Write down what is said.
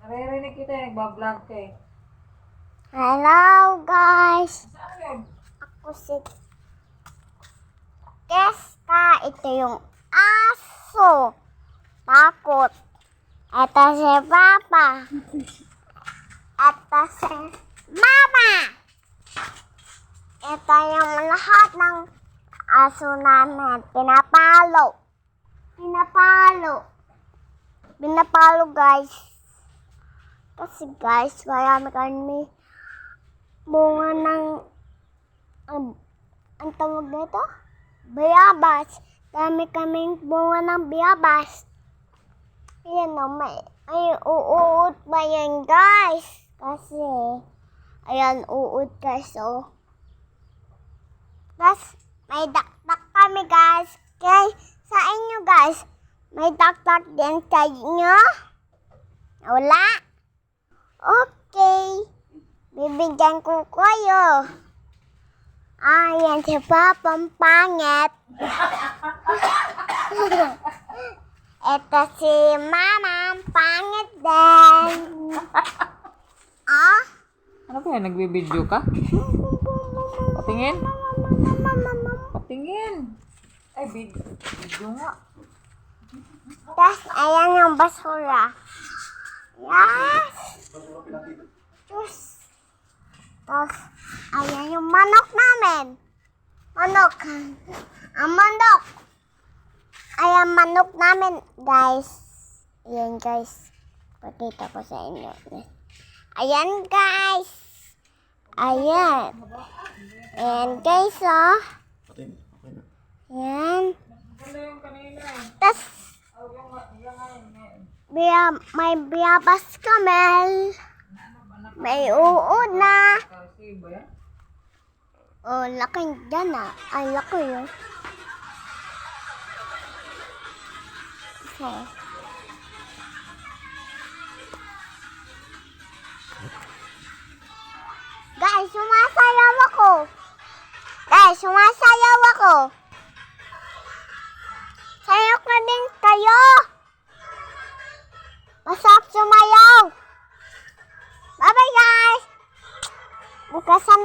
Naririnig kita, nagbablog ka eh. Hello guys! Saan yun? Ako si Keska. Ito yung aso. Takot. Ito si Papa. Ito si Mama. Ito yung lahat ng aso namin. Pinapalo. Pinapalo guys. Kasi guys, marami kami bunga ng ang tawag nito? Bayabas. Dami kaming bunga ng bayabas. Ayan o, may uuot ba yan guys? Kasi, ayan, uut guys o. Tapos, may dakdak kami guys. Kaya sa inyo guys, may dakdak din sa inyo? Wala? Okay. Bibigyan ko kayo. Ayan si Papang pangit. Ito si Mama pangit din. Ah? Ano ba yan? Nagbibideo ka? Patingin? Patingin. Ay, video nga. Tapos, ayan yung basura. Yes! Tapos, ayan yung manok namin. Manok. Ang manok. Ayan manok namin, guys. Ayan, guys. Pakita ko sa inyo. Ayan, guys. Ayan. Ayan, guys, oh. Ayan. Ano yung kanina eh? Tapos, may biyabas kami. May uod na. Kasi ba yan? Oh, laki dyan ah. Ay, laki yun. Okay. Guys, sumasayaw ako. Sayaw ka din kayo. Masarap sumayaw. Bye-bye guys. Bukasan